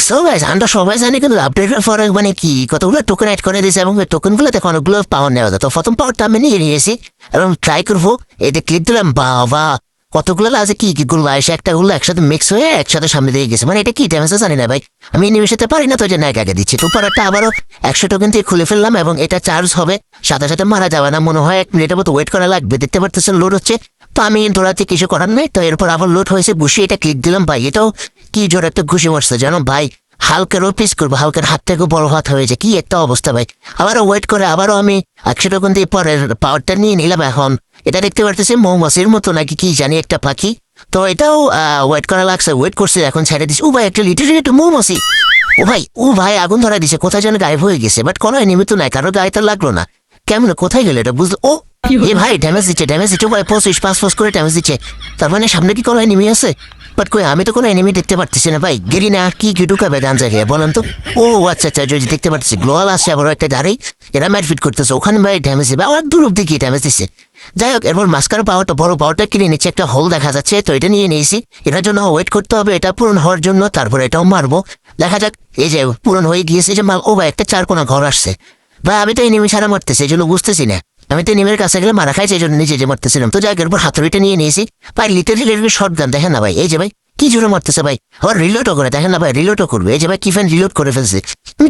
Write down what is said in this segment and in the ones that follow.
So guys আমরা সবাই জানি কিন্তু আপডেটের পরে মানে কি কতগুলো টোকেন অ্যাড করে দিয়েছে এবং ওই টোকেনগুলো দেখো অনেকগুলো পাওয়ার নেওয়া যায়। তো প্রথম পাওয়ারটা আমি নিয়ে নিয়েছি এবং ট্রাই করবো। এতে ক্লিক দিলাম, বাবা কতগুলো আছে কি কি গুলো এসে একটা গুলো একসাথে মিক্স হয়ে একসাথে সামনে দিয়ে গেছে। মানে এটা কি ড্যামেজ জানি না ভাই, আমি নিমিশাতে পারি না, তো যে নায়ক আগে দিচ্ছি। তো পরেরটা আবারও 100 টোকেন থেকে খুলে ফেললাম এবং এটা চার্জ হবে, সাথে সাথে মারা যাবে না মনে হয়, 1 মিনিটের মতো ওয়েট করা লাগবে। দেখতে পারতেছেন লোড হচ্ছে, তো আমি দৌড়াতে কিছু করার নাই। তো এরপর আবার লোড হয়েছে, বসে এটা ক্লিক দিলাম। ভাই এটাও কি জোর একটা ঘুষি মারছে জানো ভাই, হালকেরও পিস করবো, হালকের হাত থেকে বড় হাত হয়েছে, কি একটা অবস্থা ভাই। আবারও ওয়েট করে আবারও আমি 100 টোকেন দিয়ে পরের পাওয়ারটা নিয়ে নিলাম। এখন এটা দেখতে পারতেছি মৌমাছির মতো নাকি কি জানি একটা পাখি, তো এটাও ওয়েট করা লাগছে, ওয়েট করছে, এখন ছেড়ে দিচ্ছে। ও ভাই একটা লিটারের একটা মৌমাছি, ও ভাই আগুন ধরা দিছে, কোথায় যেন গায়েব হয়ে গেছে, বাট কোনো নিমিত্ত নাই, কারো গায়ে তো লাগলো না, কেমন কোথায় গেল এটা বুঝলো। ও এ ভাই ড্যামেজ দিচ্ছে ভাই, 25 করে ড্যামেজ দিচ্ছে। তার মানে সামনে কি কোনো এনিমি আছে? বাট কই আমি তো কোনো এনিমি দেখতে পারতেছি না ভাই। গেরিনা কি কি ঢুকাবে গান জায়গায় বলেন তো? ও আচ্ছা আচ্ছা যদি দেখতে পারতেছি, গ্লোয়াল আসছে আবার একটা দাঁড়াই, এরা ম্যাটফিট করতেছে, ওখানে ভাই ড্যামেজ দিবে, আবার দূর অব্দি কি ড্যামেজ দিচ্ছে। যাই হোক এরপর মাস্কার পাওয়ারটা বড় পাওয়ারটা কিনে নিচ্ছে, একটা হোল দেখা যাচ্ছে, তো এটা নিয়ে নিয়েছি। এটার জন্য ওয়েট করতে হবে এটা পূরণ হওয়ার জন্য, তারপর এটাও মারবো, দেখা যাক। এই যে পূরণ হয়ে গিয়েছে, যে মাল, ও ভাই একটা 4 কোনা ঘর আসছে ভাই, আমি তো এনিমি ছাড়া মারতেছি, এই জন্য বুঝতেছি না, আমি তো নিমের কাছে গেলে মারা খাইছি, এই জন্য নিজে যে মারতেছিলাম। তো যাই হোক এরপর হাতুড়িটা নিয়ে নিয়েছি ভাই, লিটারেলি শর্ট গান দেখেন না ভাই, এই যে ভাই কি জোরে মারতেছে ভাই, আবার রিলোডও করে দেখেন না ভাই, রিলোডও করবে, এই যে ভাই কিফেন রিলোড করে ফেলছে।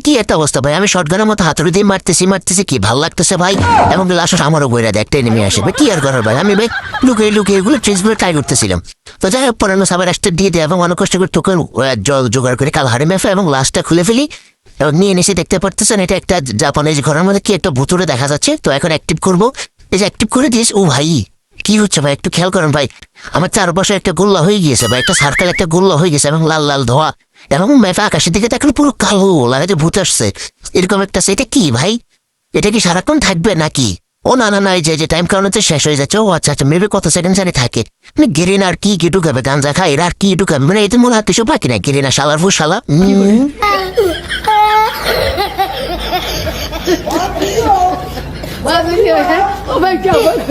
কি একটা অবস্থা ভাই, আমি শর্টগানের মতো হাতুড়ি দিয়ে মারতেছি, কি ভালো লাগতেছে ভাই। এবং লাস্ট আমারও বইরা দেয় একটা নেমে আসে ভাই, কি আর করার ভাই, আমি ভাই লুকিয়ে এগুলো ট্রেসগুলো ট্রাই করতেছিলাম। তো যাই হোক পরে সাবার আসতে দিয়ে দেয় এবং অনেক কষ্ট করে টোকেন জল জোগাড় করে কাল হারে মেফে এবং লাস্টটা খুলে ফেলি এবং নিয়ে এসে দেখতে পারতেছেন এটা একটা জাপানিজ ঘরের মধ্যে কি একটা ভুতুরে দেখা যাচ্ছে। তো এখন অ্যাক্টিভ করবো, এই যে অ্যাক্টিভ করে দিস। ও ভাই কি হচ্ছে ভাই, একটু খেয়াল করেন ভাই, আমার চারপাশে একটা গোল্লা হয়ে গিয়েছে ভাই, একটা সার্কেল একটা গোল্লা হয়ে গেছে এবং লাল লাল ধোয়া, এবং ম্যাপে আকাশের দিকে দেখলে পুরো কালো লাগে যে ভূত আসছে এরকম একটা। এটা কি ভাই, এটা কি সারাক্ষণ থাকবে নাকি? ও না না না, এই যে টাইম কাউন্টার শেষ হয়ে যাচ্ছে। ও আচ্ছা আচ্ছা, মেবি কত সেকেন্ড জানি থাকে। মানে গেরিনা আর কি ঢুকাবে, গাঞ্জা খায় এরা আর কি ঢুকাবে, মানে এতে মনে হয় কিছু বাকি নাই। গেরিনা শালার ফু শালা। Wow, video, huh? Oh my god.